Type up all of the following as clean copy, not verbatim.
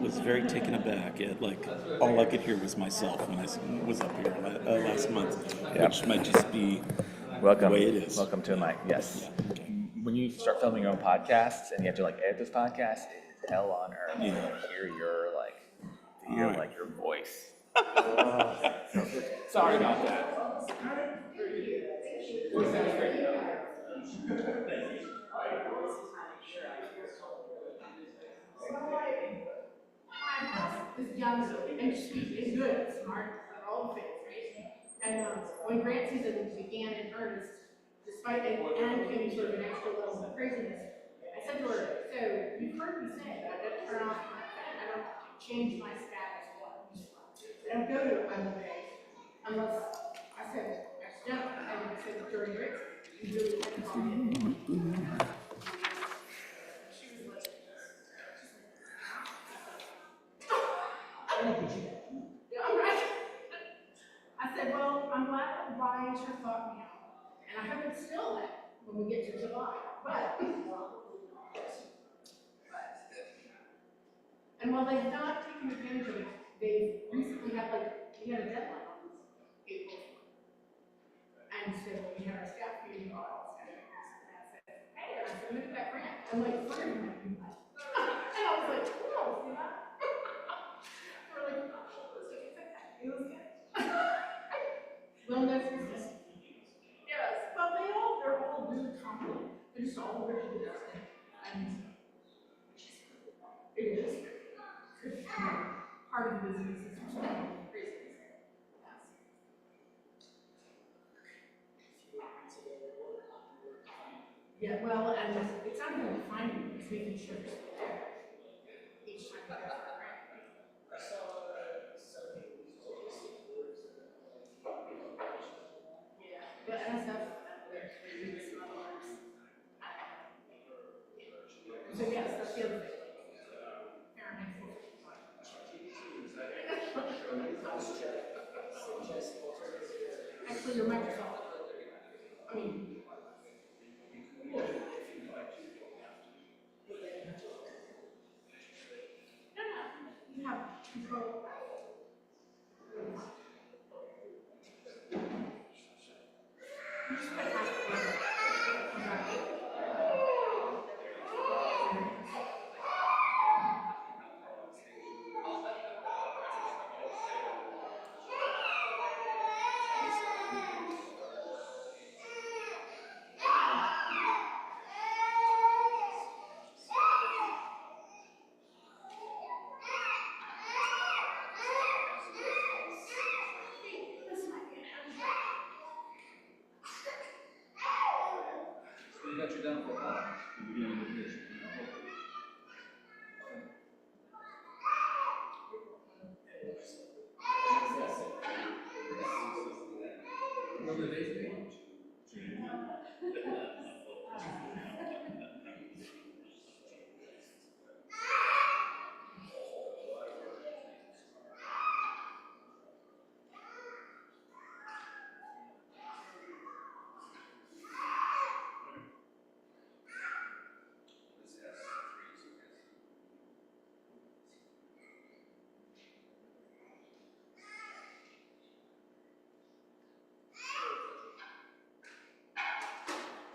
was very taken aback at like all I could hear was myself when I was up here last month, which might just be the way it is. Welcome to my yes. Yeah, okay. When you start filming your own podcasts and you have to like edit this podcast, it is hell on earth. Yeah. To hear your voice. Sorry about that. Is young and sweet and good, smart, all the things, right? And when grant season began in earnest, despite and came sort of an extra level of craziness, I said to her, "So you've heard me say that I don't turn off my phone, I don't change my status quo. I don't go to it on the day unless I said accidentally." And I said during breaks, you really can't call me. Yeah, I'm right. I said, well, I'm glad that why sure thought me out. And I hope it's still that when we get to July. But and while they've not taken advantage of it, they've recently had we had a deadline on this April. And so we had our staff meeting on all staff members. And I said, hey, I submitted that grant. I'm like, flirting with you. And I was like, oh, see that? We're like, oh, it was good. Well, no success. Yes, but they're all really competent. They're just all really good at it. And it is part of the business is crazy. Yeah, well, and it's not going to define you, it's making sure it's there each time you go for it, right? Yeah, but NSF, there's some other ones. So yes, that's the other thing. Actually, your Microsoft. I mean, no, you have control. You just put half the word. You got your down for a while. Remember the days we watched?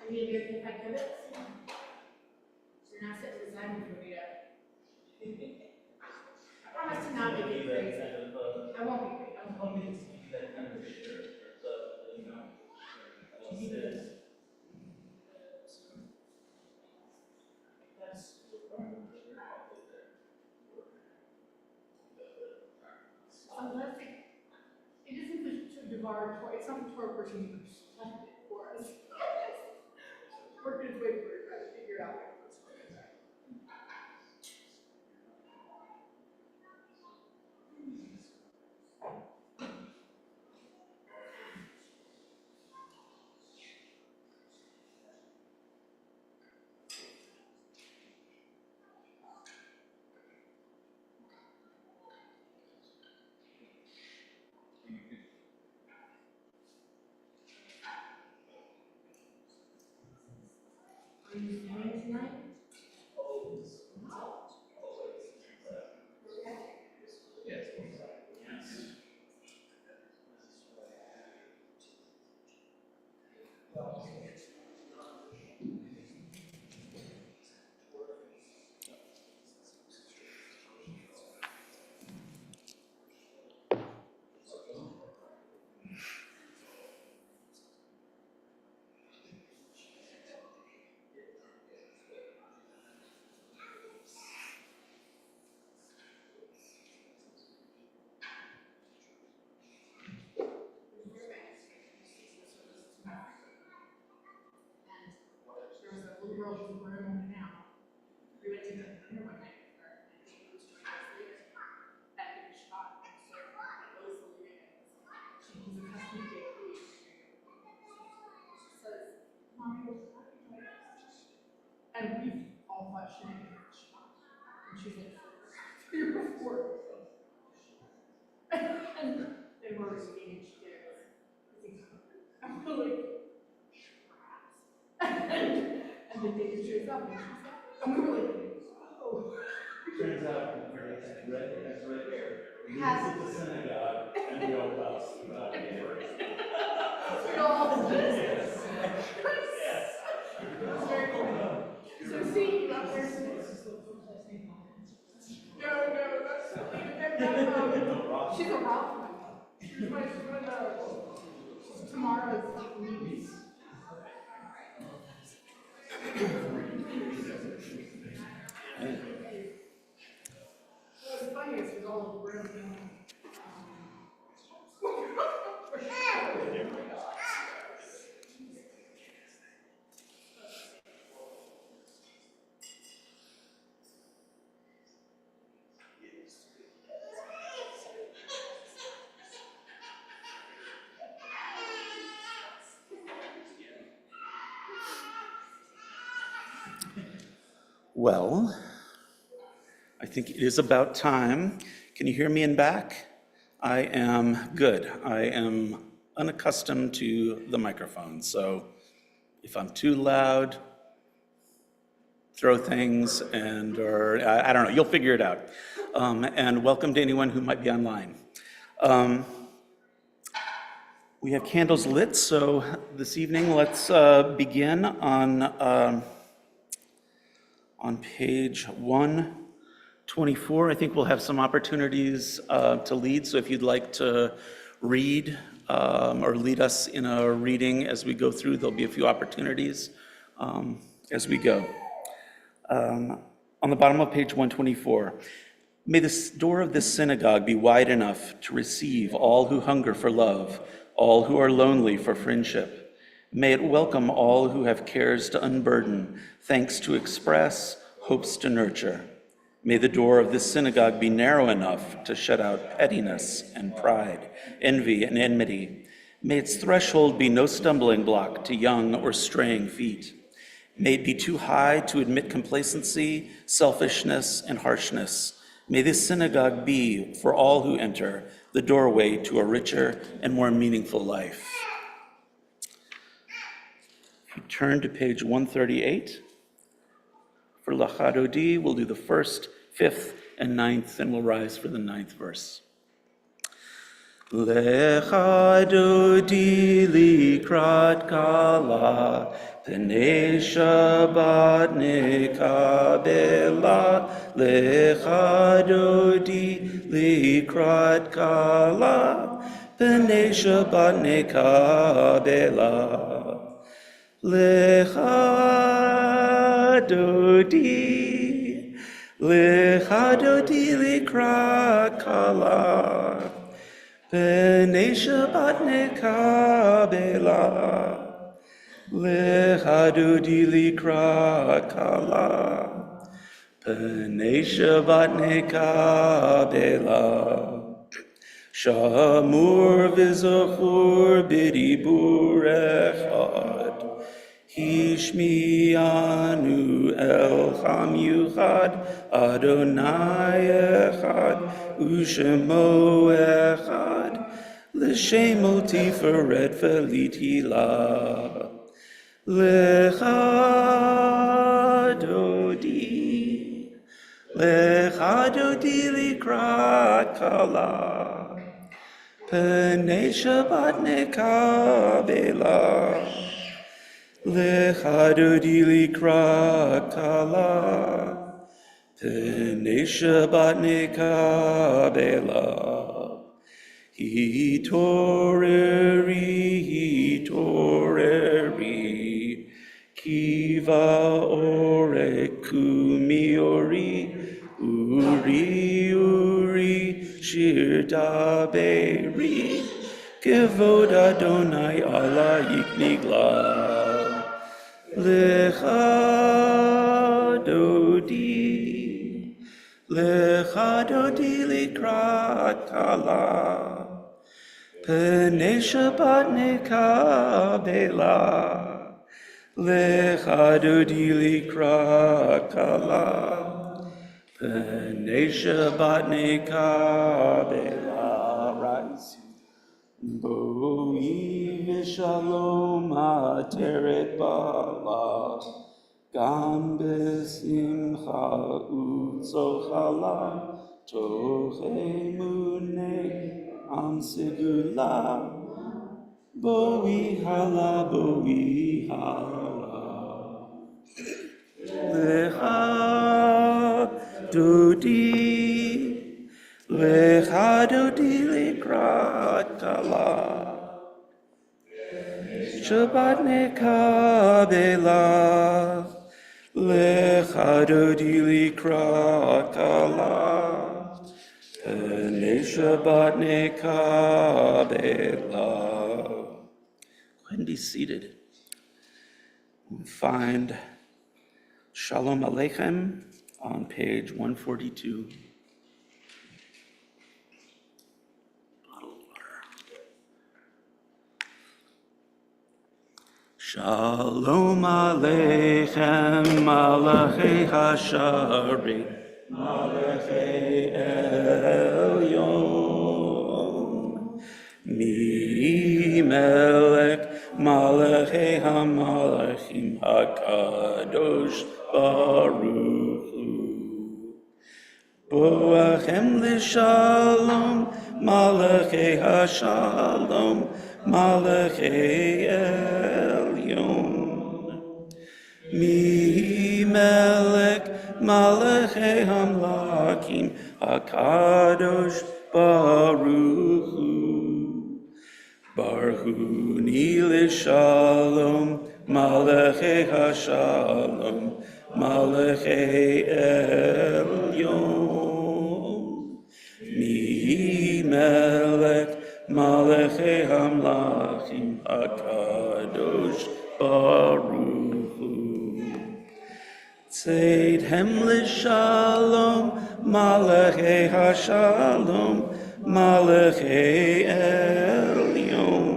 Are you going to get my pivots? So you're not sitting beside me for me to. I promise to not make it crazy. I won't be crazy. I won't be crazy. Unless it isn't the Devar Torah, it's not the Torah person who's left it for us. Working its way through, trying to figure out what it's going to be. Are you doing tonight? There was a little girl who was grown woman now. We went to dinner one night with her, and I think it was 20 years later, at the Shabbat. And so I was leaving it. She was accustomed to get food. She says, Mommy, what's happening? And we all thought she didn't get Shabbat. And she's like, 3 or 4. And they were eating, she did. And we're like, and the day shows up, and we were like, oh. Turns out, that's right there. We visit the synagogue and the old house. We all Yes. It's very cool. So see, up there. No, that's she's a rock. She's one of tomorrow's movies. What's funny is there's all the room. Well, I think it is about time. Can you hear me in back? I am good. I am unaccustomed to the microphone, so if I'm too loud, throw things, or I don't know, you'll figure it out. And welcome to anyone who might be online. We have candles lit, so this evening let's begin on page 124. I think we'll have some opportunities to lead, so if you'd like to read or lead us in a reading as we go through, there'll be a few opportunities as we go. On the bottom of page 124, may the door of this synagogue be wide enough to receive all who hunger for love, all who are lonely for friendship. May it welcome all who have cares to unburden, thanks to express, hopes to nurture. May the door of this synagogue be narrow enough to shut out pettiness and pride, envy and enmity. May its threshold be no stumbling block to young or straying feet. May it be too high to admit complacency, selfishness, and harshness. May this synagogue be, for all who enter, the doorway to a richer and more meaningful life. If you turn to page 138, for Lachadodi, we'll do the 1st, 5th, and 9th, and we'll rise for the 9th verse. Lechadodi likrat kala, P'nei Shabbat nekabela. Lechadodi likrat kala, P'nei Shabbat nekabela. Lechadodi likrat kala, P'nei Shabbat nekabela. Lechadodi likrat kala, P'nei Shabbat nekabela. Shamur v'zachur b'dibur echad, Hishmianu el cham yuchad, Adonai echad, Ushemo echad, L'shemo tiferet v'litila. Lechadodi Lecha dodi likrat kala, Pnei Shabbat nekabela. Lecha dodi likrat kala, Pnei Shabbat nekabela. Hitoreri, kiva oreku miori, uri, shir daberi, kevod Adonai Allah yiknigla. Lecha dodi likrat kala, Pnei Shabbat nekabela, Lecha dodi likrat kala, Pnei Shabbat nekabela. Rise. Boi v'shalom ateret bala, Gam besimcha utzochala, Toch emunei am segula, Boi hala. Lecha dodi likrat kala, Shabbat nekabela, Lecha dodi likrat kala, Pnei Shabbat nekabela. Go ahead and be seated. Find Shalom Aleichem on page 142. Bottle of water. Shalom Aleichem, Malachei Hashari, Malachei Elyon, Mi Melech, Malachei HaMalachim HaKadosh Baruch Hu. Boachem l'shalom, Malachei HaShalom, Malachei Elyon. Mi Melech, Malachei HaMlakim HaKadosh Baruch Hu. Barhuni l'shalom, Malachei HaShalom, Malachei Elyon. Mi Melech, Malachei HaMlachim HaKadosh Baruch Hu. Tzedhem l'shalom, Malachei HaShalom, Malachei Elyon.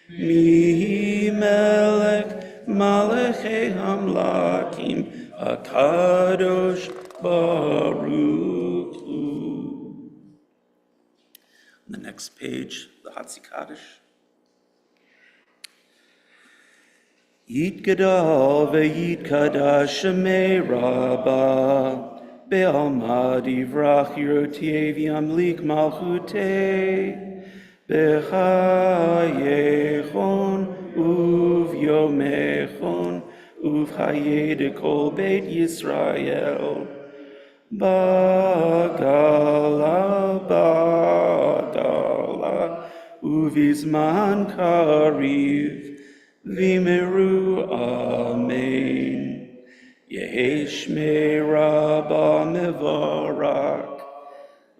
Mi Melech, Malachei HaMlakim HaKadosh Baruch Hu. On the next page, the Hatzi Kaddish. Yit Gadol ve'yit Kadash Shemei Rabbah, Be'alma divrach Yirotei v'yamlik malchutei, B'chayechon uvyomechon uvchaye de kol Beit Yisrael, Bagala, uvizman kariv, Vimeru Amen. Yehesh me Rabba mevarak,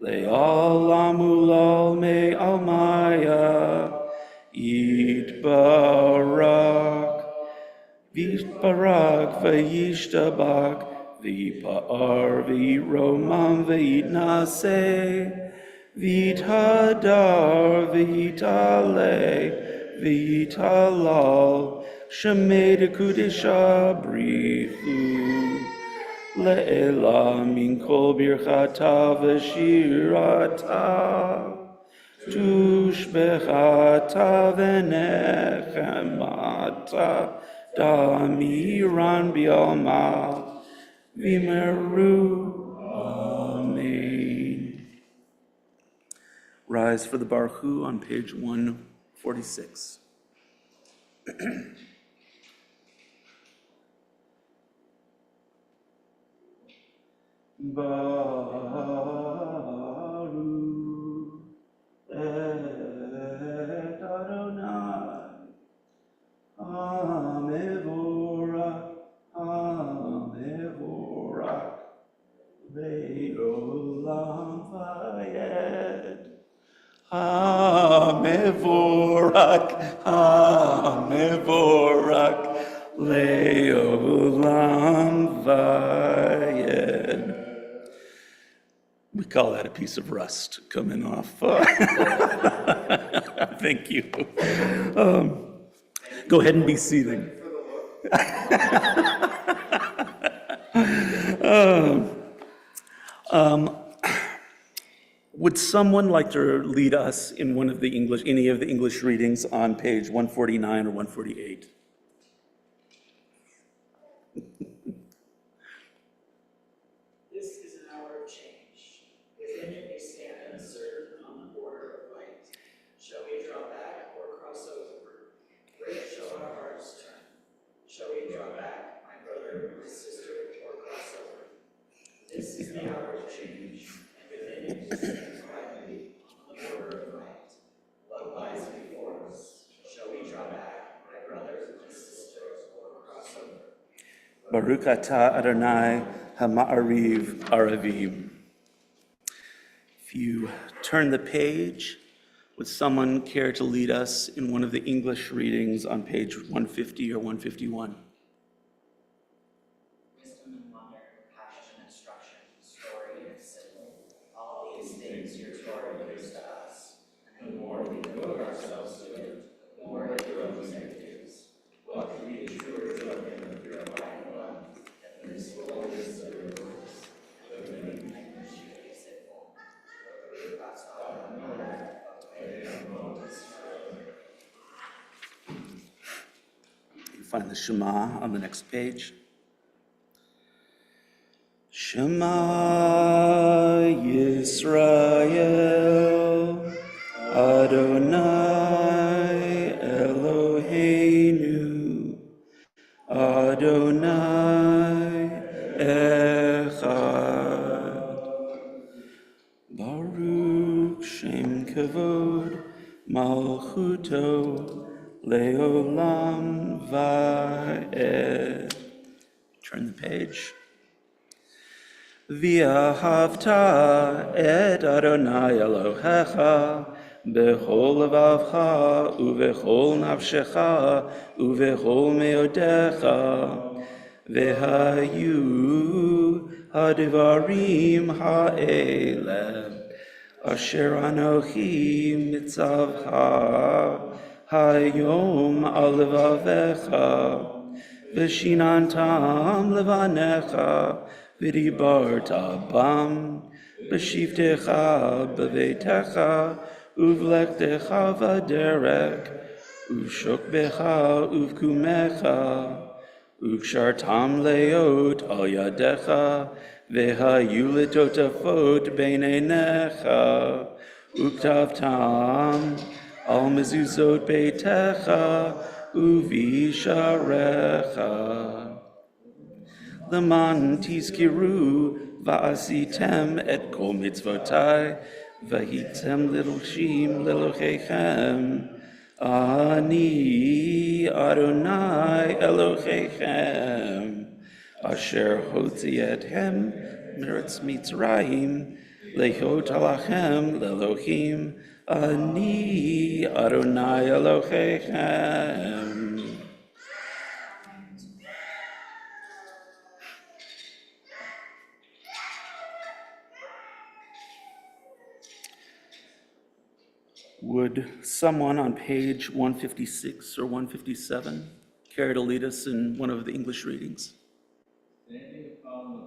Le'olam ulal me almaya, Yitbarak, V'yitbarak v'yishtabak, V'yipa'ar v'yiromam v'yitnaseh, V'yithadar v'yitaleh, V'yitalal, Shemei de Kudesha Brichu, Le'ela min kol birchata v'shirata, Tushbechata v'nechemata, Damiran bi'alma, v'meru. Amen. Rise for the Baruch Hu on page 146. Baruch et Adonai, Hamevorach, Hamevorach, Le'olam vayed. Hamevorach, Hamevorach, Le'olam vayed. We call that a piece of rust coming off. Thank you. Go ahead and be seated. Would someone like to lead us in any of the English readings on page 149 or 148? This is an hour of change. Within it we stand uncertain on the border of light. Shall we draw back or cross over? Where shall our hearts turn? Shall we draw back, my brother, my sister, or cross over? This is the hour of change, and within it we stand quietly on the border of light. What lies before us? Shall we draw back, my brother, my sister, or cross over? Baruch atah Adonai Hama'ariv Aravim. If you turn the page, would someone care to lead us in one of the English readings on page 150 or 151? Wisdom and wonder, passion and instruction, story and symbol, all these things your Torah gives to us. And the more we devote ourselves to it, the more it grows and gives. What can be a truer token of your abiding love than this fullness of your voice, the living language you gives it for? You find the Shema on the next page. Shema Yisrael, Adonai Eloheinu, Adonai Echad. Baruch Shem Kavod Malchuto Leolam Va'ed. Turn the page. V'ahavta et Adonai Elohecha b'chol levavcha u'v'chol nafshecha u'v'chol meodecha v'hayu hadivarim ha'eleh asher anochi mitzavcha hayom al levavecha v'shinantam levanecha v'dibarta bam b'shivtecha b'veitecha uv'lechtecha v'derek uv'shokbecha uv'kumecha uv'kshartam leot al yadecha v'hayu letotafot beineinecha uktavtam al mezuzot beitecha uvisharecha. Leman tizkiru va'asitem et kol mitzvotai v'hitem liloshim lilochechem. Ani Adonai Elochechem asher hotzi etchem meretz Mitzrayim lehot alachem lelohim. Ani Adonai Elochechem. Would someone on page 156 or 157 care to lead us in one of the English readings? Standing upon the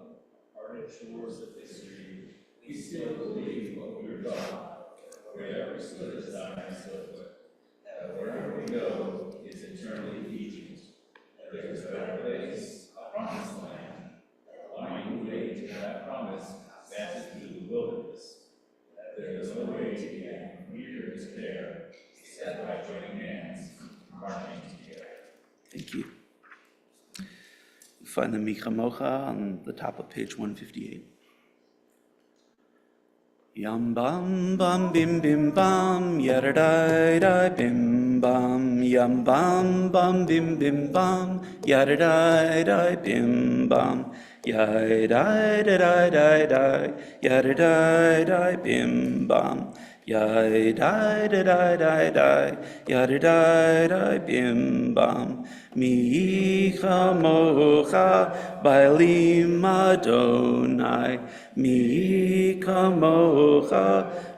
parted shores of history, we still believe what we were taught, wherever stood as eyes foot, that wherever we go is eternally Egypt, that there is a better place, a promised land, lying way began, clear as there, set by joining hands, marching together. Thank you. You find the Micha Mocha on the top of page 158. Yam bam bam bim bim bam yada da da bim bam yam bam bam bim bim bam yada da da bim bam yada da da da da yada da da bim bam yada da da da da yada da da bim bam mi chamocha ba'elim Adonai mi kamocha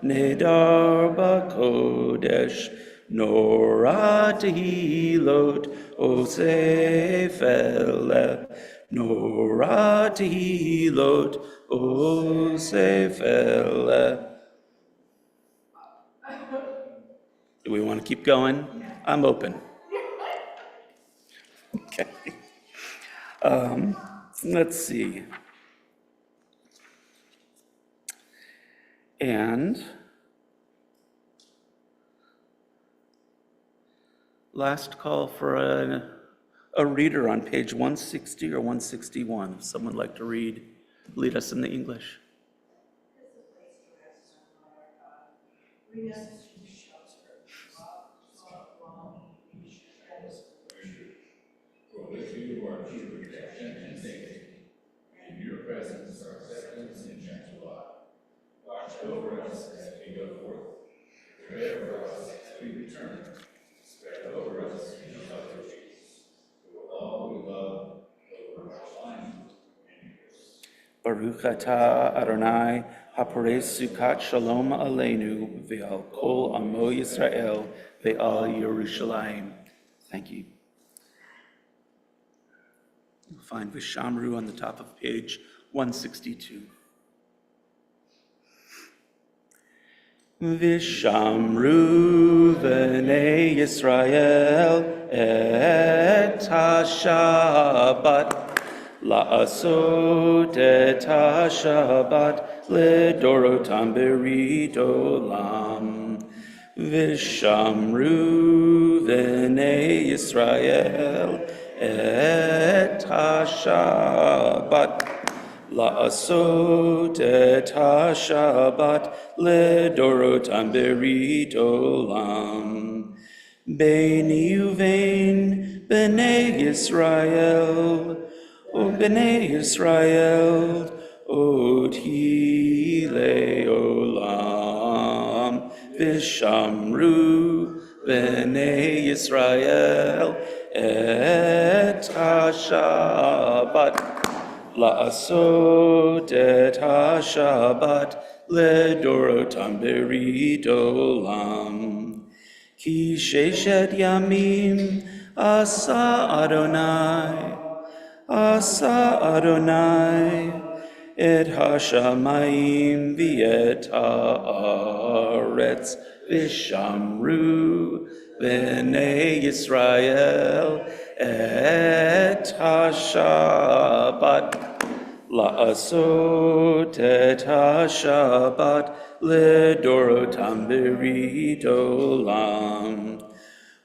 nedar b'kodesh nora tehilot osef eleh nora tehilot osef eleh. Do we want to keep going? I'm open. Okay. Let's see. And last call for a reader on page 160 or 161. If someone would like to lead us in the English. Bring us to shelter. For with you are true protection and safety. In your presence are acceptance and gentle love. Watch over us as we go forth. Prepare for us as we return. Spread over us in the love of Jesus. Who all we love, over our life and yours. Baruch atah Adonai haporei sukat shalom aleinu ve'al kol amo Yisrael ve'al Yerushalayim. Thank you. You'll find Vishamru on the top of page 162. Vishamru v'nei Yisrael et ha-Shabbat la'asot et ha-Shabbat ledorotam berit olam. Vishamru v'nei Yisrael et ha-Shabbat la'asot et ha-Shabbat ledorotam berit olam. Beini uvein b'nei Yisrael, o b'nei Yisrael, oti le'olam. Vishamru b'nei Yisrael et ha-Shabbat la'asot et ha-Shabbat ledorotam berit olam. Ki sheshet yamim asa Adonai et ha-shamayim v'et ha'aretz vishamru b'nei Yisrael et ha-Shabbat la'asot et ha-Shabbat ledorotam berit olam.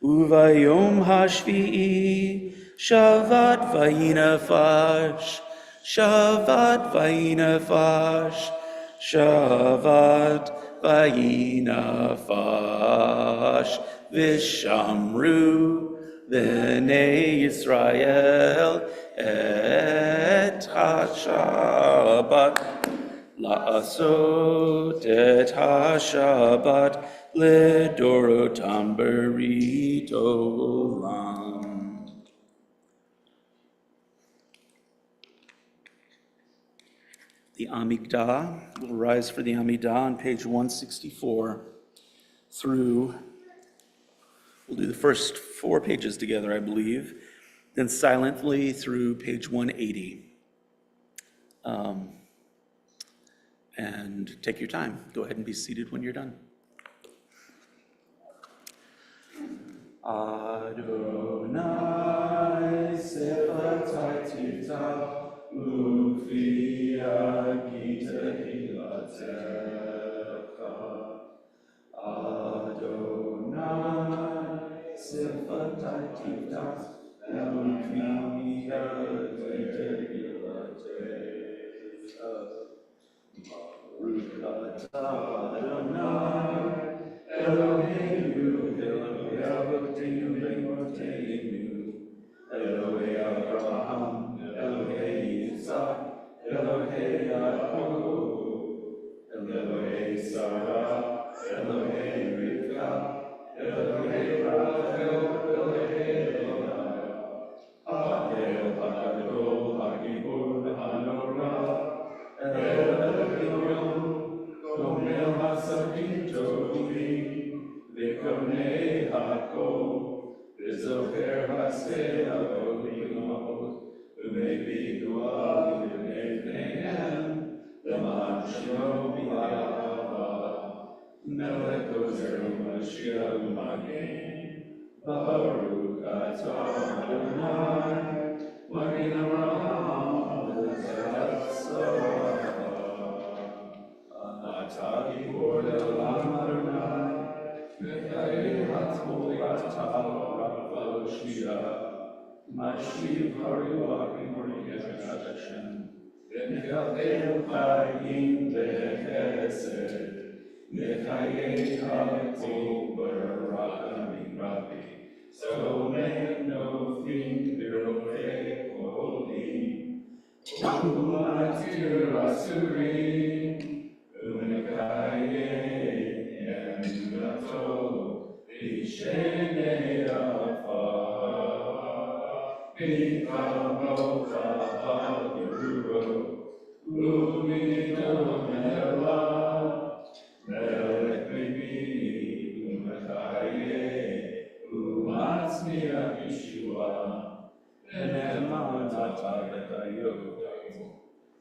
Uvayom hashvi'i shavat vayinafash, shavat vayinafash, shavat vayinafash. Vishamru b'nei Yisrael et ha-Shabbat la'asot et ha-Shabbat ledorotam berit olam. The Amidah will rise for the Amidah on page 164 through, we'll do the first 4 pages together, I believe, then silently through page 180. And take your time. Go ahead and be seated when you're done. Adonai sefatai Tzav ufi agita hilatecha Elohei Abraham, Elohei Yitzhak, Elohei Yaakov, Elohei Sarah, Elohei Rivka, Elohei Rachel, Elohei Leah, Ha'el HaGadol, HaGibor, HaNorah, El Elyon, Gomel HaSadim Tovim, V'Konei HaKol, V'Zocher HaSe'el Olimot, V'Mevi Goal V'Nei Bneihem, L'man Shelo B'Yahava, Melech Ozer Mashiach U'Magen, Baruch Atah Adonai, Magen Avraham V'Zeratzah, Atah Gibor Le'olam Adonai, V'chayei Hatzmo Rav Shia, Mashiach Haruach Imorikes Hashem, V'chayei Chayim V'chesed, V'chayei Hatzmo Barachamim Rabbi, so make no thing V'rofei Kolim, U'matir Asurim, U'mekayei Emunato, V'shenei Afar, V'kamo Chavad Yeruro, U'midom Elav, Melech Mevi, U'mekayei, U'matzmiach Yeshua, V'ne'eman Atah V'chayot,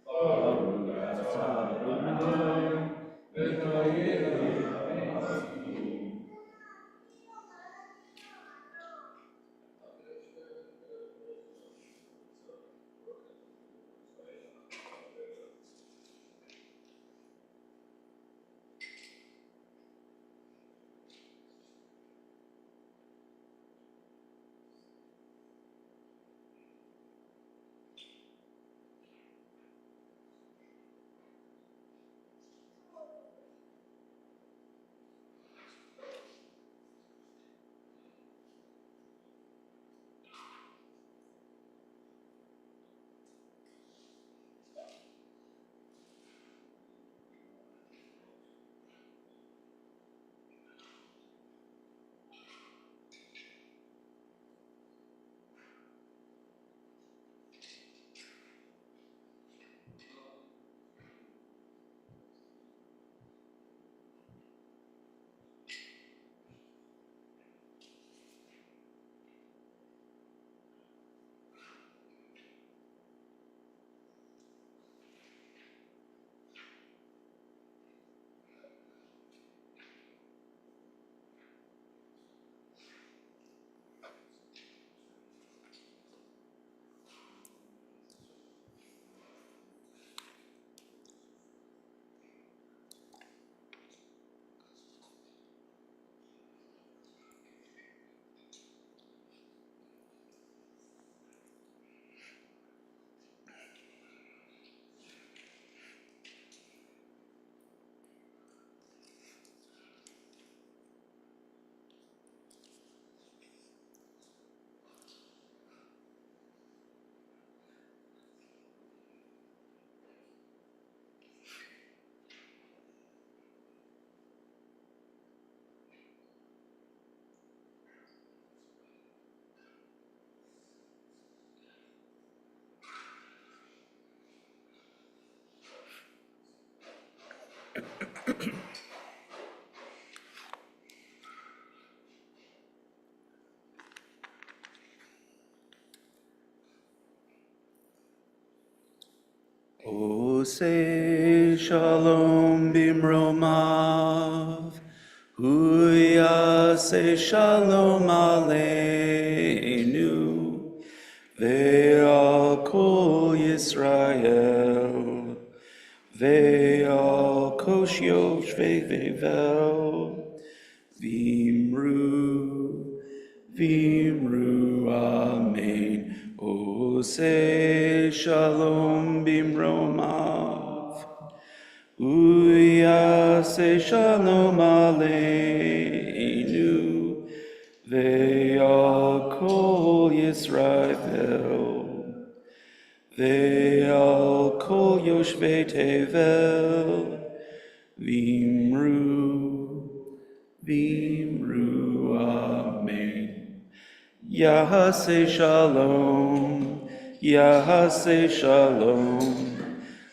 Baruch Atah Adonai, V'chayei Hatzmo. Say shalom bimromav, huya say shalom aleinu, ve'al kol Yisrael, ve'al kosh yoshvei ve'vel, vimru, vimru, amen. Oseh shalom bimromav, Uyaseh shalom aleinu, ve'al kol Yisrael, ve'al kol yoshvei tevel, v'imru, amen. Yahaseh shalom, Yahaseh shalom,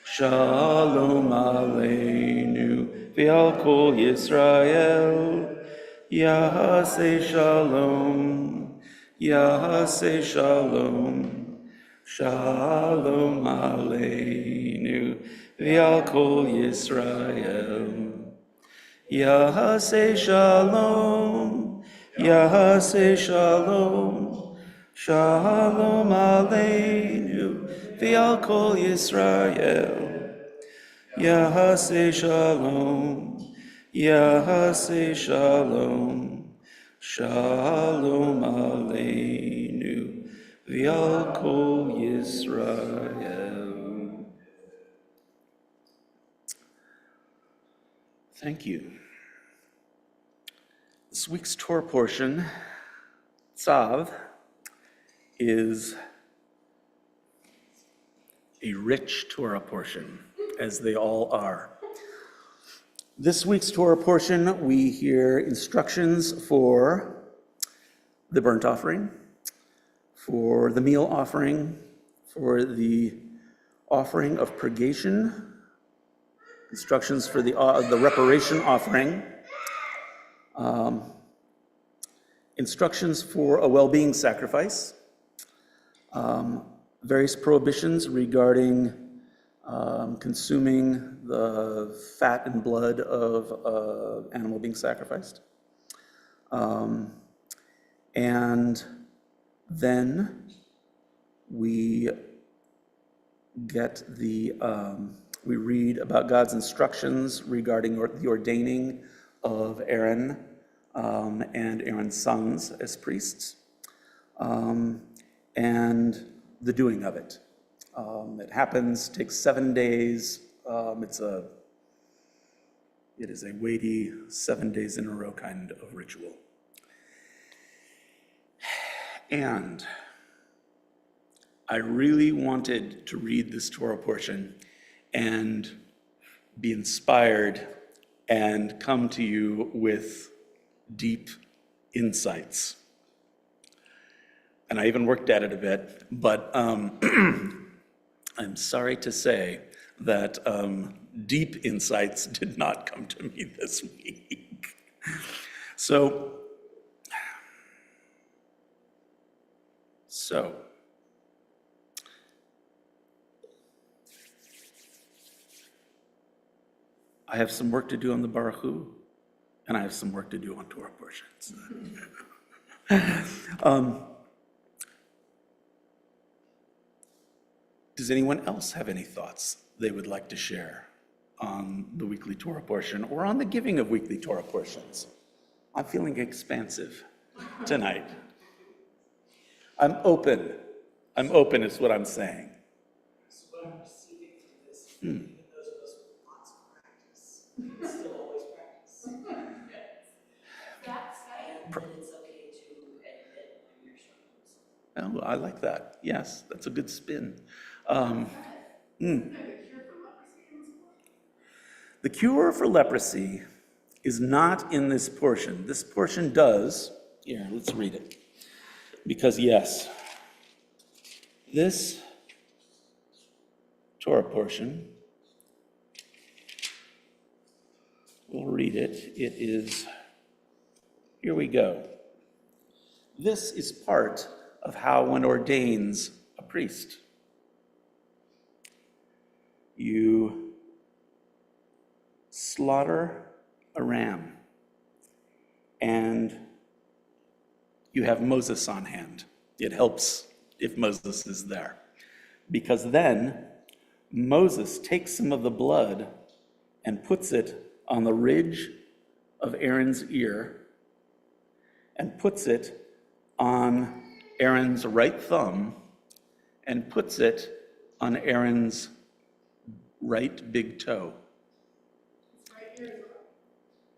shalom aleinu, ve'al kol Yisrael, Yahaseh shalom, Yahaseh shalom, shalom aleinu, ve'al kol Yisrael. Yahaseh shalom, Yahaseh shalom, shalom aleinu, ve'al kol Yisrael. Yahaseh shalom, Yahaseh shalom, shalom aleinu, ve'al kol Yisrael. Thank you. This week's Torah portion, Tzav, is a rich Torah portion, as they all are. This week's Torah portion, we hear instructions for the burnt offering, for the meal offering, for the offering of purgation, instructions for the reparation offering, instructions for a well-being sacrifice, various prohibitions regarding consuming the fat and blood of animal being sacrificed. And then we get we read about God's instructions regarding the ordaining of Aaron and Aaron's sons as priests, and the doing of it. It happens, takes 7 days. It is a weighty 7 days in a row kind of ritual. And I really wanted to read this Torah portion and be inspired and come to you with deep insights. And I even worked at it a bit, but I'm sorry to say that deep insights did not come to me this week. So I have some work to do on the Baruch Hu, and I have some work to do on Torah portions. Does anyone else have any thoughts they would like to share on the weekly Torah portion or on the giving of weekly Torah portions? I'm feeling expansive tonight. I'm open. I'm open is what I'm saying. So what I'm receiving from this, even those of us with lots of practice, it's still always practice. That's And that it's okay to admit when you're struggling with something. Oh, I like that. Yes, that's a good spin. The cure for leprosy is not in this portion. This portion does. Here, let's read it. Because yes, this Torah portion, we'll read it. It is, here we go. This is part of how one ordains a priest. You slaughter a ram, and you have Moses on hand. It helps if Moses is there, because then Moses takes some of the blood and puts it on the ridge of Aaron's ear and puts it on Aaron's right thumb and puts it on Aaron's right big toe. It's right here as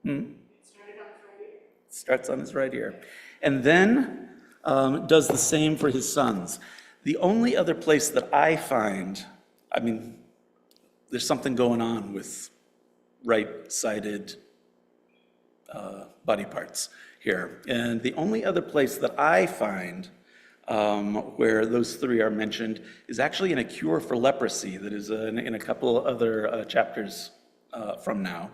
well. It started on Friday. Starts on his right ear. And then does the same for his sons. The only other place that I find, I mean, there's something going on with right-sided body parts here. And the only other place that I find where those three are mentioned is actually in a cure for leprosy that is in a couple other chapters from now.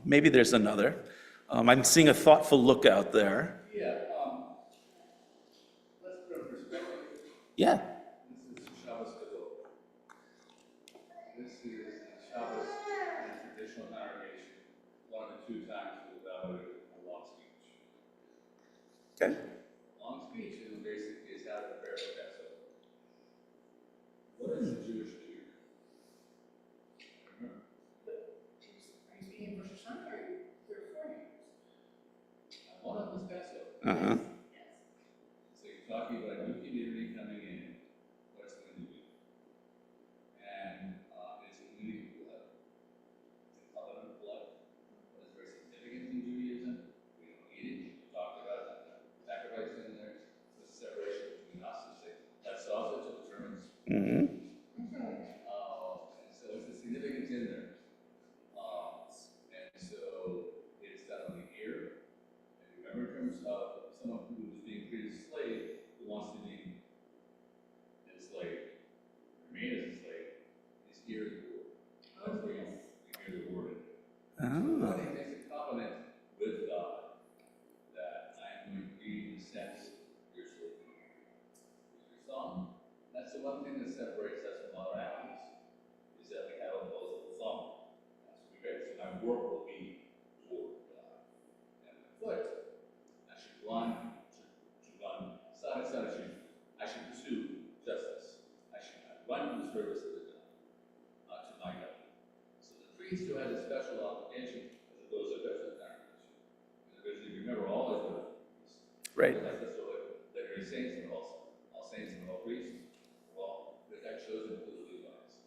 Maybe there's another. I'm seeing a thoughtful look out there. Yeah, let's put in perspective. Yeah. This is Shabbos Gadol. This is Shabbos in a traditional congregation, 1 to 2 times without a long speech. Okay. Long speech is basically is how to prepare for Passover. What is the Jewish Jew? Remember, Are you being Rosh Hashanah or are you reforming? one of them is Passover. Uh-huh. So you're talking about a new community coming in, what it's going to do. And it's a community blood. It's a covenant blood. That is very significant in Judaism. We don't eat it. We talked about it. Sacrifice in there. There's a separation between us and Satan. That's also to determines. Mm-hmm. And so it's a significance in there. And so it's done on the ear. And remember, in terms of someone who is being treated as a slave, who wants to be enslaved, remain as a slave, is hear the word. That's where you hear the word. Oh. He makes a covenant with God that I am going to be, in a sense, your slave. Your thumb. That's the one thing that separates us from other animals, is that we have a opposable thumb. That's what we read. So my work will be toward God. And my foot, I should run to run. It's not I should pursue justice. I should run to the service of the God, to my God. So the priest who has a special obligation, as opposed to the rest of the congregation, because if you remember, all is with priests. Right. Like the story that every saints and all saints and all priests. Well, that got chosen to the Levites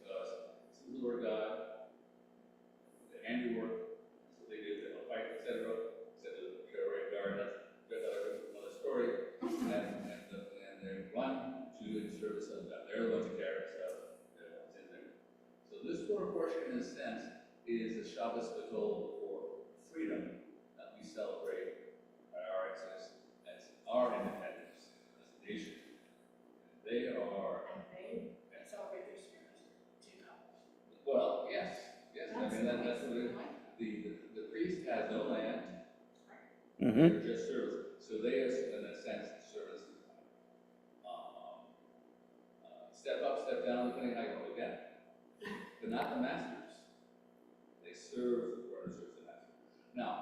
because this is the Lord God, the handiwork, that's what they do, they don't fight, etc. Said the Torah guard, that's another story, and they run to in service of God. They're the ones who carry stuff. They're the ones in there. So this fourth portion, in a sense, is the Shabbos Gadol for freedom that we celebrate our Exodus as our independence as a nation. They are. And they celebrate their spirit too. Well, yes. I mean that's what it is. The priest has no land. Mm-hmm. They're just servants. So they are, in a sense, servants. Step up, step down, depending how you want to look at it. But not the masters. They serve the Lord who serves the master. Now,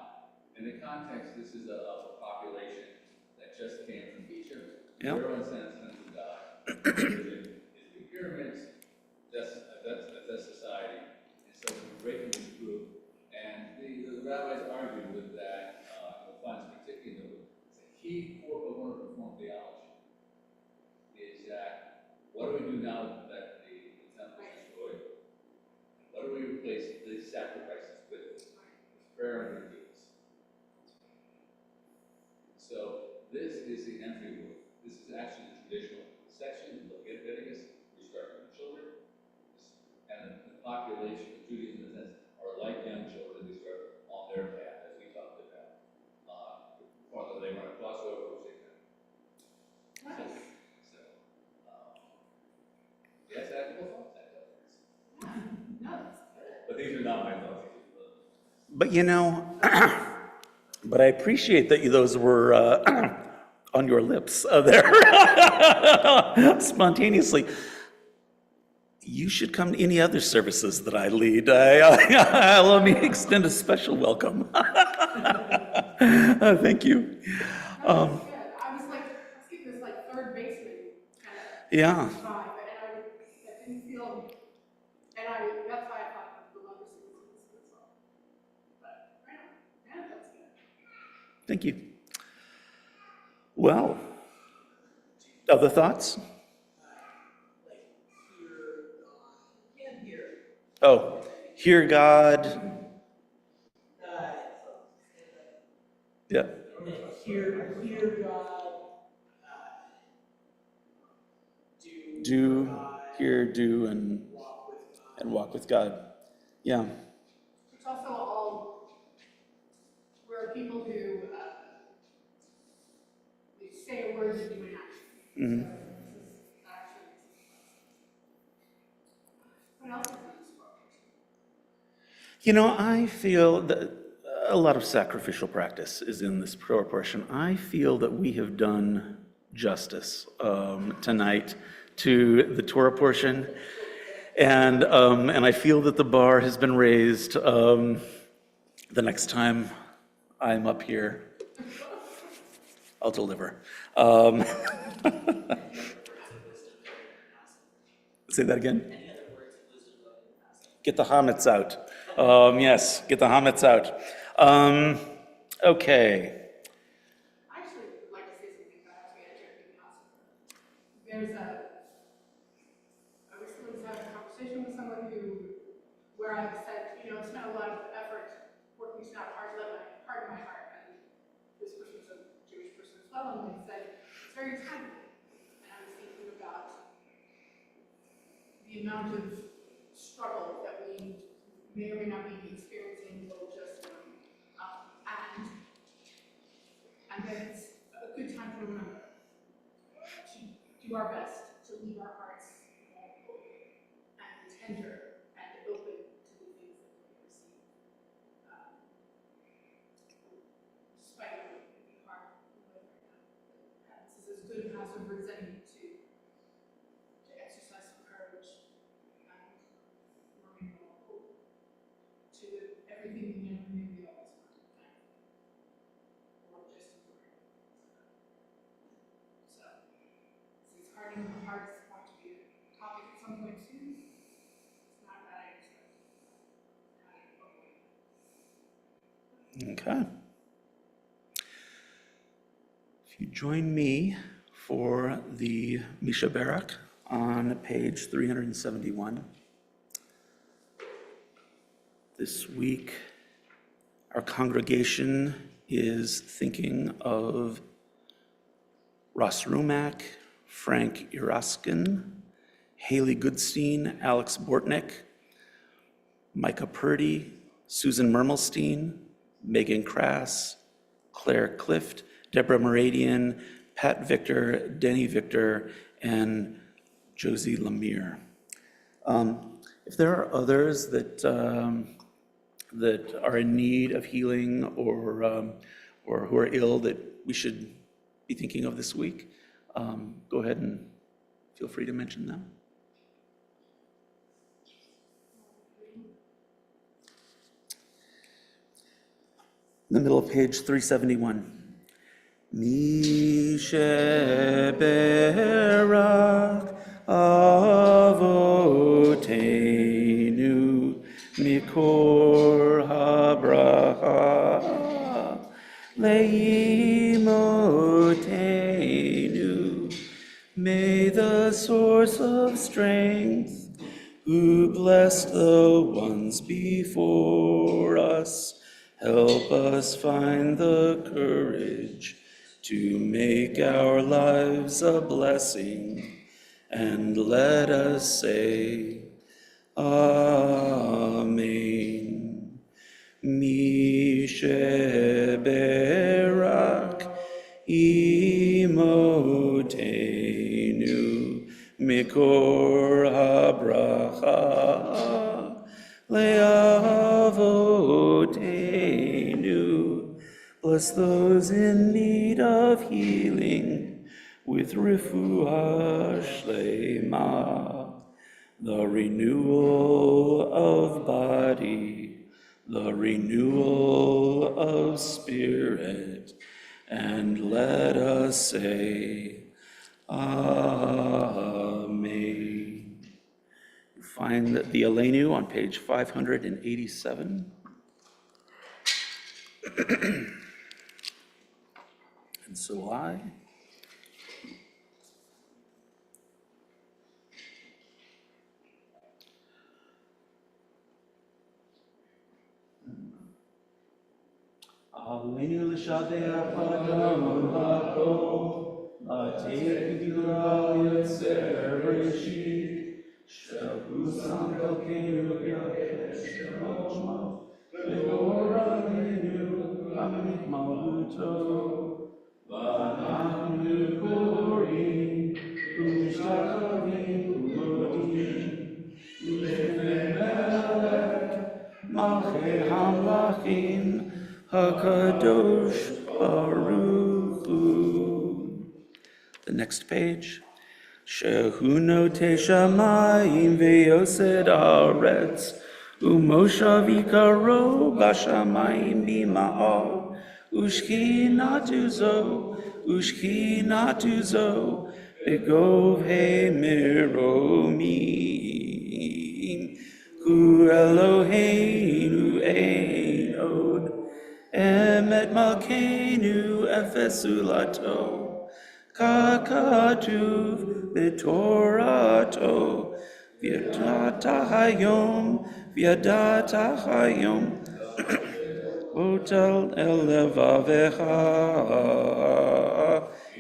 in the context, this is a population that just came from Egypt. Yeah. They're in sense sons of God. Religion is the pyramids. That's society. And so we're breaking this group. And the rabbis argue with that. You'll find this particularly. It's a key core of one of Reformed theology. Is that what do we do now that the temple is destroyed? What do we replace these sacrifices with? It's prayer and good deeds. So this is the entry wound. This is actually the traditional section of Leviticus. We start with the children, and the population of Judaism in a sense are like young children. They start on their path, as we talked about. Whether they want to cross over, which they can. Nice. So, yes, I have no thoughts. No, that's good. But these are not my thoughts. But you know, but I appreciate that those were on your lips there spontaneously. You should come to any other services that I lead. Let me extend a special welcome. Thank you. No, that's good. I was like, let's get this like third baseman kind of Yeah. vibe, and I didn't feel, and that's why I thought the leprosy was in this as well. But right on, yeah, that's good. Thank you. Well, other thoughts? Oh, hear God. Yeah. Hear God, Do, God, hear, do, and walk with God. Yeah. It's also all, where people who they say a word and do an action. Mhm. So this is actually, what else is in this book? You know, I feel that a lot of sacrificial practice is in this prayer portion. I feel that we have done justice tonight to the Torah portion, and I feel that the bar has been raised. The next time I'm up here, I'll deliver. Um, say that again. Get the hametz out. Yes, get the hametz out. Okay. I actually would like to say something about as we enter the Passover. There's I recently was having a conversation with someone where I've said, I spent a lot of effort working to not harden my heart, and this person's a Jewish person as well, and they said, it's very timely. And I was thinking about the amount of struggle that we may or may not be experiencing religious, and that it's a good time to remember to do our best to leave our hearts and tender and open to the things that we receive. Despite what may be hard to live right now. This is as good a Passover as any to exercise some courage and remain hopeful to everything we never knew we always wanted to thank or just enjoy. So, since hardening the heart is going to be a topic at some point soon, it's not a bad idea. Okay. If you join me for the Misha Barak on page 371. This week, our congregation is thinking of Ross Rumack, Frank Iraskin, Haley Goodstein, Alex Bortnick, Micah Purdy, Susan Mermelstein, Megan Crass, Claire Clift, Deborah Moradian, Pat Victor, Denny Victor, and Josie Lemire. If there are others that are in need of healing or who are ill that we should be thinking of this week, go ahead and feel free to mention them. In the middle of page 371. Mi sheberak avoteinu mikor habracha leimotenu. May the source of strength, who blessed the ones before us, help us find the courage to make our lives a blessing, and let us say, Amen. Mi sheberak imotenu mikor habracha leavotenu. Bless those in need of healing with refuah shlema, the renewal of body, the renewal of spirit, and let us say, Amen. You find the Aleinu on page 587. And so will I. Aleinu l'shadeach Adam hakol, latei gdula yotzer b'reshit, shehu sam elkeinu b'yakesh b'moshmo, v'gor aleinu amid malchuto, v'anachnu korim, u'mishtachavim u'modim, u'lefnei melech, Malchei Hamlachim HaKadosh Baruch Hu. The next page. Shehu notei shamayim ve'yosed haaretz u'moshav yikaro b'shamayim b'ma'al u'shchinatu zo begov he'meromim Hu Eloheinu ein od emet malkeinu efesu lato kakatuv b'torato v'yadata hayom otel elevavecha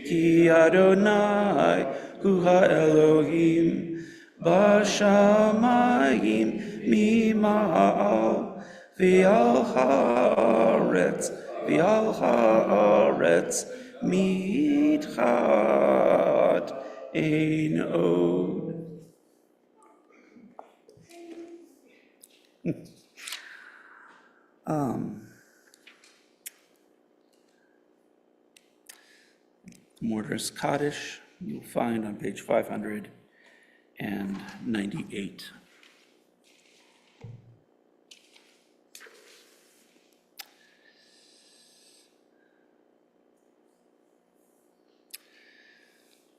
ki Adonai hu ha-Elohim Bashamayim mima'al v'al haaretz mitchat ein od. Mortar's Kaddish you'll find on page 598.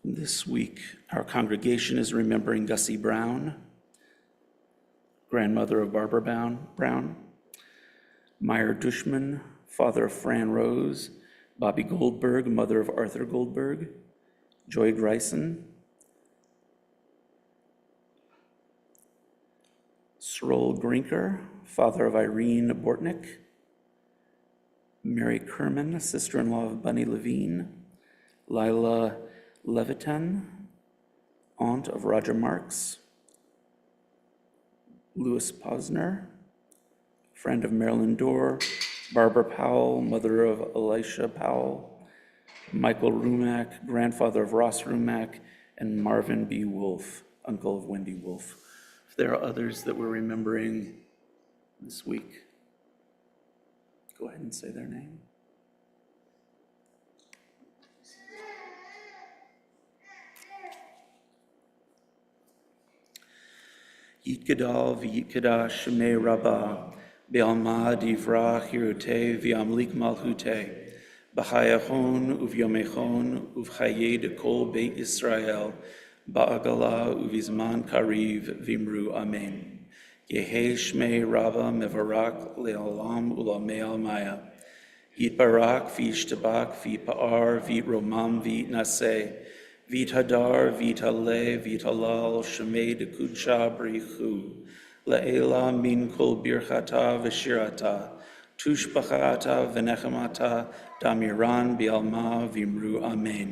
This week, our congregation is remembering Gussie Brown, grandmother of Barbara Brown, Meyer Dushman, father of Fran Rose, Bobby Goldberg, mother of Arthur Goldberg, Joy Greisen, Sroll Grinker, father of Irene Bortnick, Mary Kerman, sister-in-law of Bunny Levine, Lila Levitan, aunt of Roger Marks, Louis Posner, friend of Marilyn Dorr, Barbara Powell, mother of Elisha Powell, Michael Rumack, grandfather of Ross Rumack, and Marvin B. Wolf, uncle of Wendy Wolf. If there are others that we're remembering this week, go ahead and say their name. Yitgadal v'yitgadash shemei rabbah, be'alma divrach hirutei v'amlik malchutei, b'chayachon uvyomechon uvchaye dekol beit Yisrael, ba'agala uvizman kariv v'imru amen. Yehei shmei rabbah mevarak le'olam u'lamei almaya. Yitbarak v'yishtabak v'yipa'ar v'yitromam v'yitnaseh. V'yithadar, v'yitale, v'yitalal, shemei dekudsha b'richu, la'ela min kol birchata v'shirata, tushbachata v'nechemata, damiran bi'alma v'imru amen.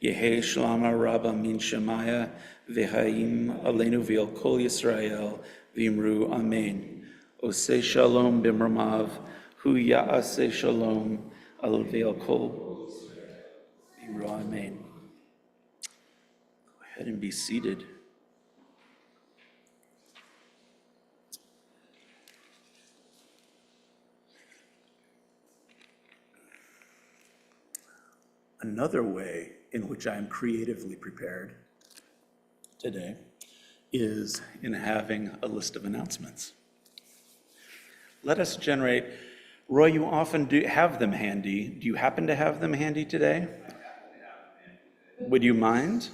Yehei shlama rabba min shemaya, v'haim aleinu v'el kol Yisrael, v'imru amen. Oseh shalom b'mramav, hu ya'aseh shalom, al v'el kol, v'imru amen. Go ahead and be seated. Another way in which I am creatively prepared today is in having a list of announcements. Let us generate. Roy, you often do have them handy. Do you happen to have them handy today? Would you mind?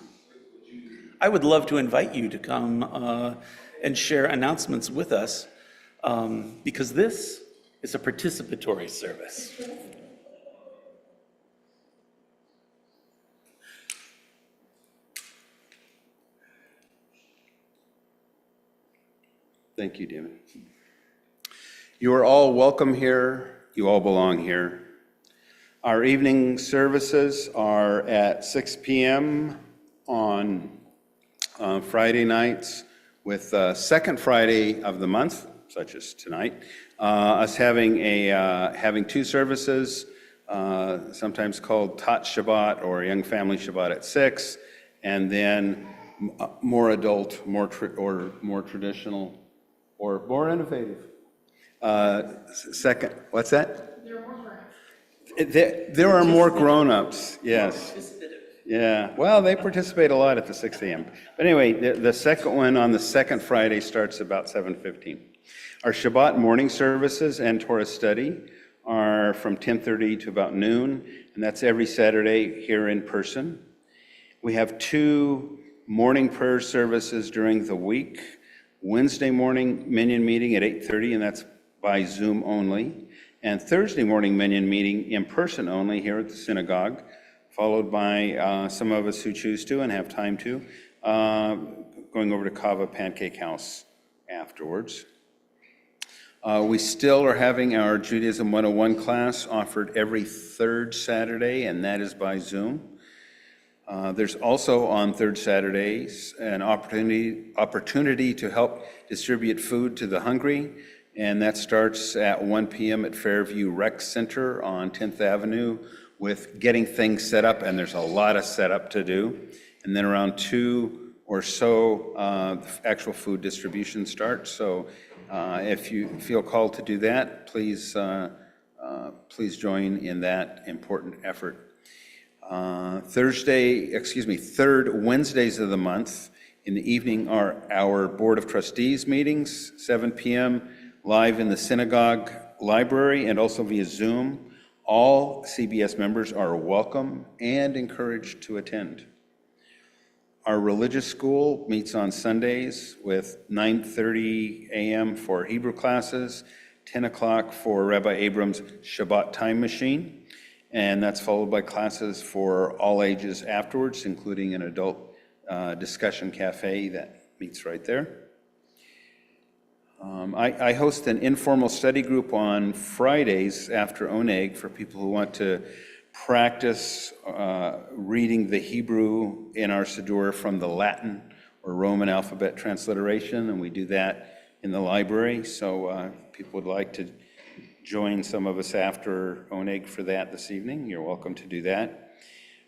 I would love to invite you to come and share announcements with us because this is a participatory service. Thank you, David. You are all welcome here you all belong here. Our evening services are at 6 p.m. on Friday nights, with second Friday of the month, such as tonight, us having two services, sometimes called Tot Shabbat or Young Family Shabbat at 6, and then more adult, more traditional, or more innovative. Second, what's that? There are more grown-ups. There are more grown-ups, yes. Yeah, well, they participate a lot at the 6 a.m. But anyway, the second one on the second Friday starts about 7:15. Our Shabbat morning services and Torah study are from 10:30 to about noon, and that's every Saturday here in person. We have two morning prayer services during the week. Wednesday morning Minyan meeting at 8:30, and that's by Zoom only. And Thursday morning Minyan meeting in person only here at the synagogue, followed by some of us who choose to and have time to, going over to Kava Pancake House afterwards. We still are having our Judaism 101 class offered every third Saturday, and that is by Zoom. There's also on third Saturdays an opportunity to help distribute food to the hungry, and that starts at 1 p.m. at Fairview Rec Center on 10th Avenue with getting things set up, and there's a lot of setup to do. And then around 2 or so, actual food distribution starts. So if you feel called to do that, please join in that important effort. Third Wednesdays of the month in the evening are our Board of Trustees meetings, 7 p.m., live in the synagogue library and also via Zoom. All CBS members are welcome and encouraged to attend. Our religious school meets on Sundays with 9:30 a.m. for Hebrew classes, 10 o'clock for Rabbi Abram's Shabbat time machine, and that's followed by classes for all ages afterwards, including an adult discussion cafe that meets right there. I host an informal study group on Fridays after Oneg for people who want to practice reading the Hebrew in our Siddur from the Latin or Roman alphabet transliteration, and we do that in the library. So if people would like to join some of us after Oneg for that this evening, you're welcome to do that.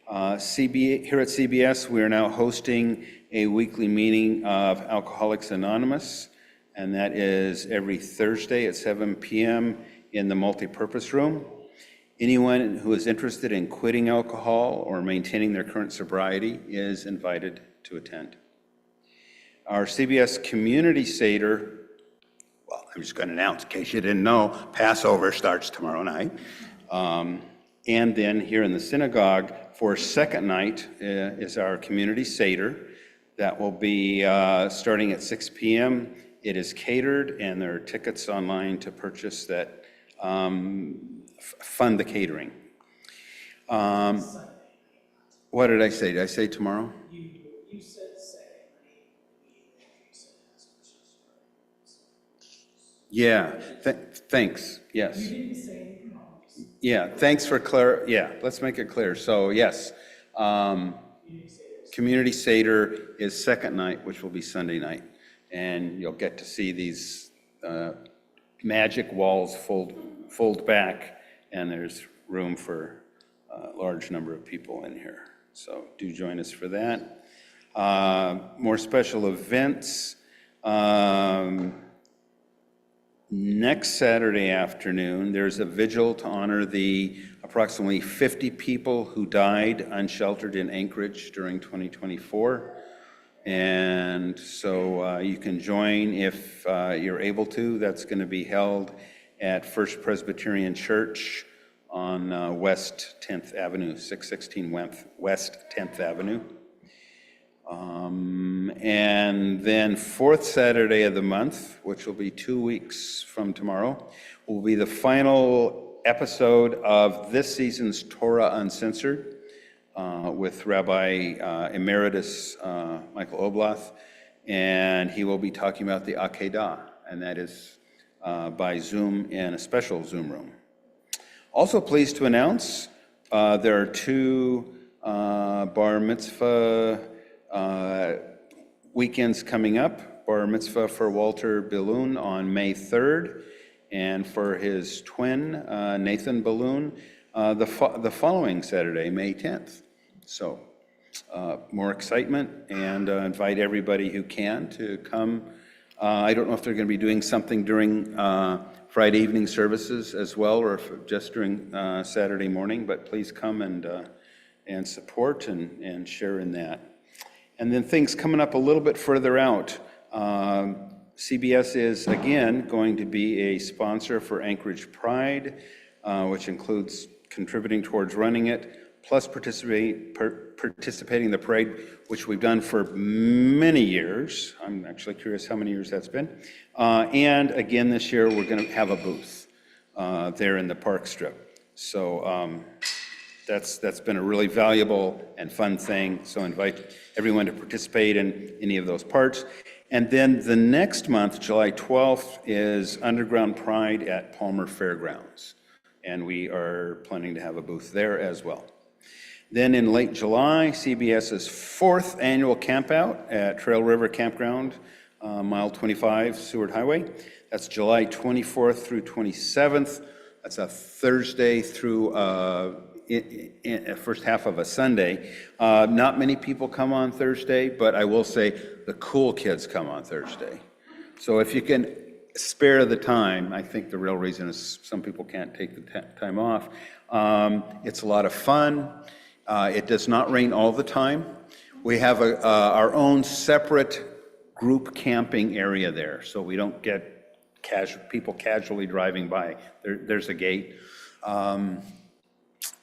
Here at CBS, we are now hosting a weekly meeting of Alcoholics Anonymous, and that is every Thursday at 7 p.m. in the multipurpose room. Anyone who is interested in quitting alcohol or maintaining their current sobriety is invited to attend. Our CBS Community Seder, well, I'm just going to announce, in case you didn't know, Passover starts tomorrow night. And then here in the synagogue for second night is our Community Seder. That will be starting at 6 p.m. It is catered, and there are tickets online to purchase that fund the catering. What did I say? Did I say tomorrow? You said Saturday, you said Yeah, thanks, yes. You didn't say anything else. Yeah, thanks for let's make it clear. So yes, Community Seder is second night, which will be Sunday night. And you'll get to see these magic walls fold back, and there's room for a large number of people in here. So do join us for that. More special events. Next Saturday afternoon, there's a vigil to honor the approximately 50 people who died unsheltered in Anchorage during 2024. And so you can join if you're able to. That's going to be held at First Presbyterian Church on West 10th Avenue, 616 West 10th Avenue. And then fourth Saturday of the month, which will be 2 weeks from tomorrow, will be the final episode of this season's Torah Uncensored. With Rabbi Emeritus Michael Oblath, and he will be talking about the Akedah, and that is by Zoom in a special Zoom room. Also pleased to announce there are two bar mitzvah weekends coming up. Bar mitzvah for Walter Balloon on May 3rd, and for his twin, Nathan Balloon, the following Saturday, May 10th. So more excitement, and invite everybody who can to come. I don't know if they're going to be doing something during Friday evening services as well, or if just during Saturday morning, but please come and support and share in that. And then things coming up a little bit further out. CBS is, again, going to be a sponsor for Anchorage Pride, which includes contributing towards running it, plus participating in the parade, which we've done for many years. I'm actually curious how many years that's been. And again, this year, we're going to have a booth there in the park strip. So that's been a really valuable and fun thing. So invite everyone to participate in any of those parts. And then the next month, July 12th, is Underground Pride at Palmer Fairgrounds. And we are planning to have a booth there as well. Then in late July, CBS's 4th annual campout at Trail River Campground, mile 25, Seward Highway. That's July 24th through 27th. That's a Thursday through first half of a Sunday. Not many people come on Thursday, but I will say the cool kids come on Thursday. So if you can spare the time, I think the real reason is some people can't take the time off. It's a lot of fun. It does not rain all the time. We have our own separate group camping area there, so we don't get people casually driving by. There's a gate.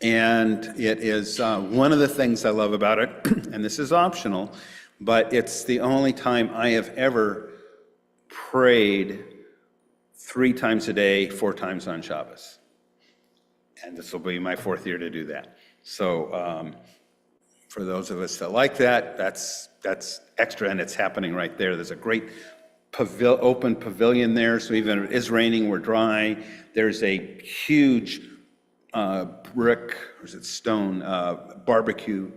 And it is one of the things I love about it, and this is optional, but it's the only time I have ever prayed 3 times a day, 4 times on Shabbos. And this will be my 4th year to do that. So for those of us that like that, that's extra, and it's happening right there. There's a great open pavilion there, so even if it is raining, we're dry. There's a huge brick, or is it stone, barbecue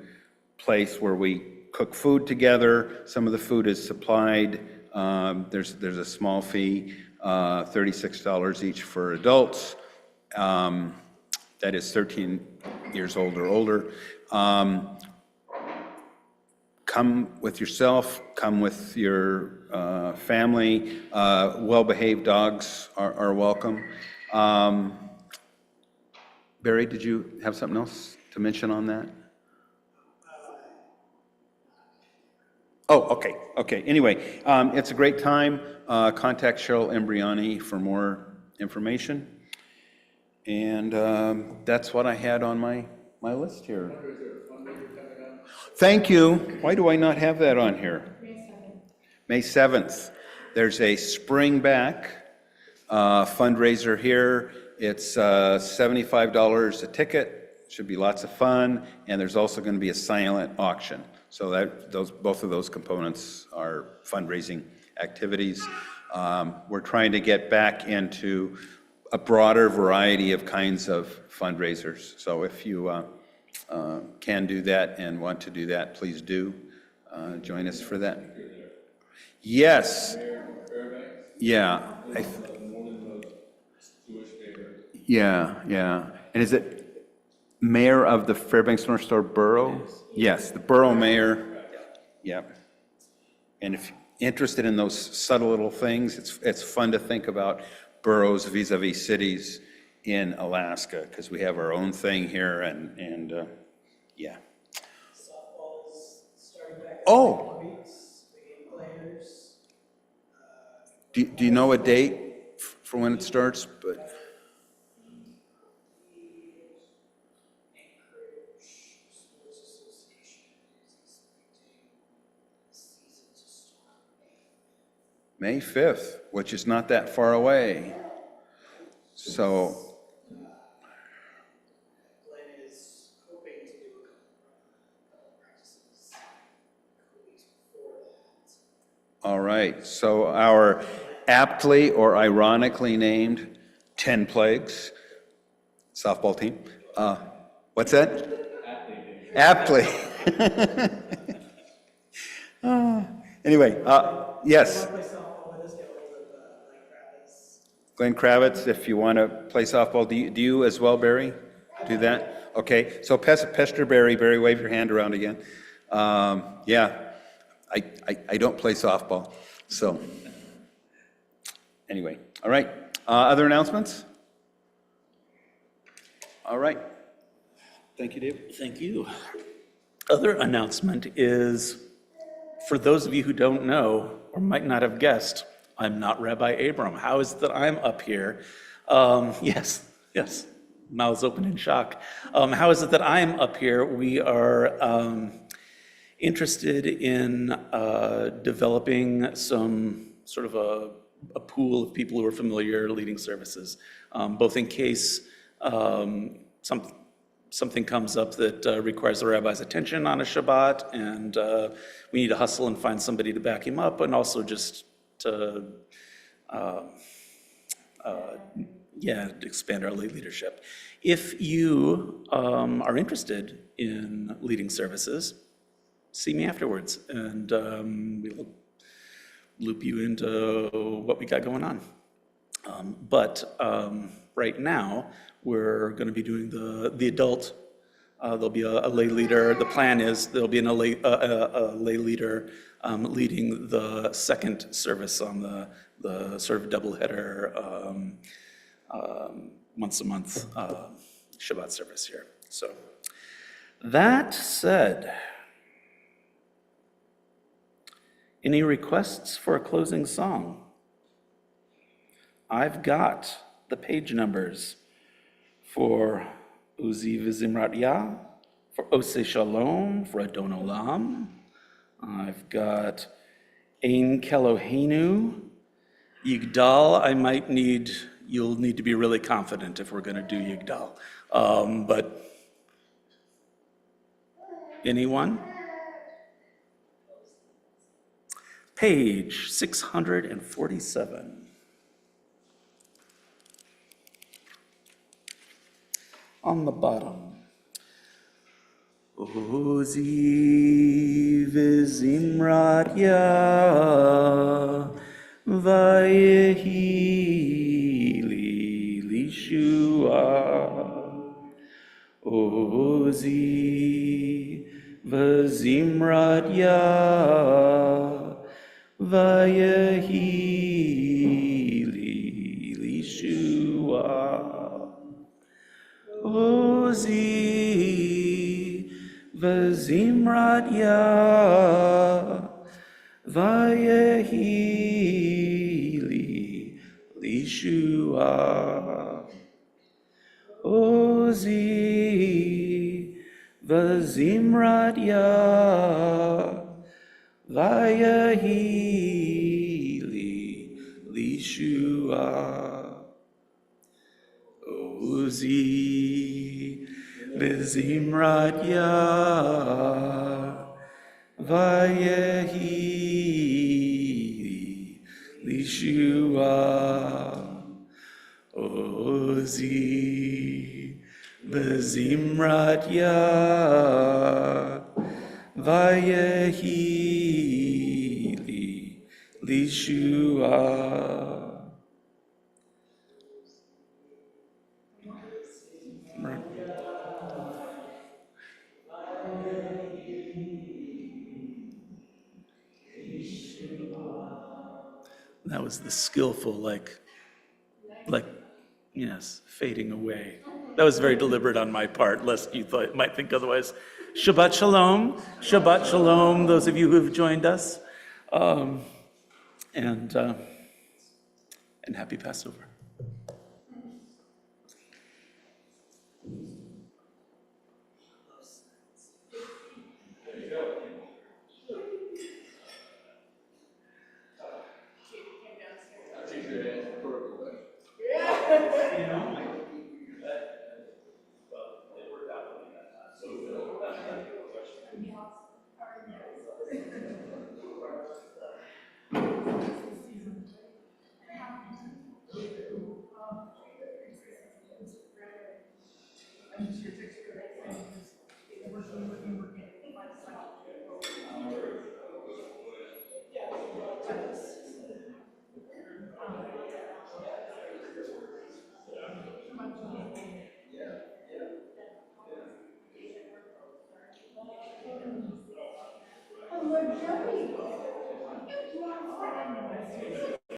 place where we cook food together. Some of the food is supplied. There's a small fee, $36 each for adults. That is 13 years old or older. Come with yourself, come with your family. Well-behaved dogs are welcome. Barry, did you have something else to mention on that? Oh, okay. Anyway, it's a great time. Contact Cheryl Embriani for more information. And that's what I had on my list here. Thank you. Why do I not have that on here? May 7th. There's a Spring Back fundraiser here. It's $75 a ticket. Should be lots of fun. And there's also going to be a silent auction. So both of those components are fundraising activities. We're trying to get back into a broader variety of kinds of fundraisers. So if you can do that and want to do that, please do join us for that. Yes. Yeah. Yeah. And is it mayor of the Fairbanks North Star Borough? Yes, the borough mayor. Yeah. And if you're interested in those subtle little things, it's fun to think about boroughs vis-a-vis cities in Alaska, because we have our own thing here, and yeah. Softball's starting back in Oh. a couple weeks, the game players. Do you know a date for when it starts? But Anchorage Sports Association is expecting the season to start May 5th, which is not that far away. So, Glenn is hoping to do a couple practices a couple weeks before that. all right. So our aptly or ironically named 10 Plagues Softball team. What's that? Aptly. Anyway, yes. Play softball with us, get hold of Mike Kravitz. Glenn Kravitz, if you want to play softball, do you as well, Barry? Do that? Okay, so pester Barry. Barry, wave your hand around again. Yeah, I don't play softball, so. Anyway, all right. Other announcements? All right. Thank you, Dave. Thank you. Other announcement is, for those of you who don't know or might not have guessed, I'm not Rabbi Abram. How is it that I'm up here? Yes, mouths open in shock. How is it that I'm up here? We are interested in developing some sort of a pool of people who are familiar leading services, both in case something comes up that requires the rabbi's attention on a Shabbat, and we need to hustle and find somebody to back him up, and also just to expand our lay leadership. If you are interested in leading services, see me afterwards, and we'll loop you into what we got going on. But right now, we're going to be doing the adult. There'll be a lay leader. The plan is there'll be a lay leader leading the second service on the sort of doubleheader once a month Shabbat service here. So that said, any requests for a closing song? I've got the page numbers for Uzi V'Zimrat Yah, for Oseh Shalom, for Adon Olam. I've got Ein Keloheinu, Yigdal. You'll need to be really confident if we're going to do Yigdal. But anyone? Page 647. On the bottom. Ozi v'zimrat Yah v'yehi li lishua. Ozi v'zimrat Yah v'yehi li lishua. Ozi v'zimrat Yah v'yehi li lishua. Ozi v'zimrat Yah v'yehi li lishua. Ozi v'zimrat Yah v'yehi lishua. Ozi v'zimrat Yah v'yehi lishua. That was the skillful, yes, fading away. That was very deliberate on my part, lest you might think otherwise. Shabbat shalom, Shabbat shalom, those of you who have joined us, and happy Passover. I'm just your text for that, and just, it's working, but it's like, Hello, Joey. You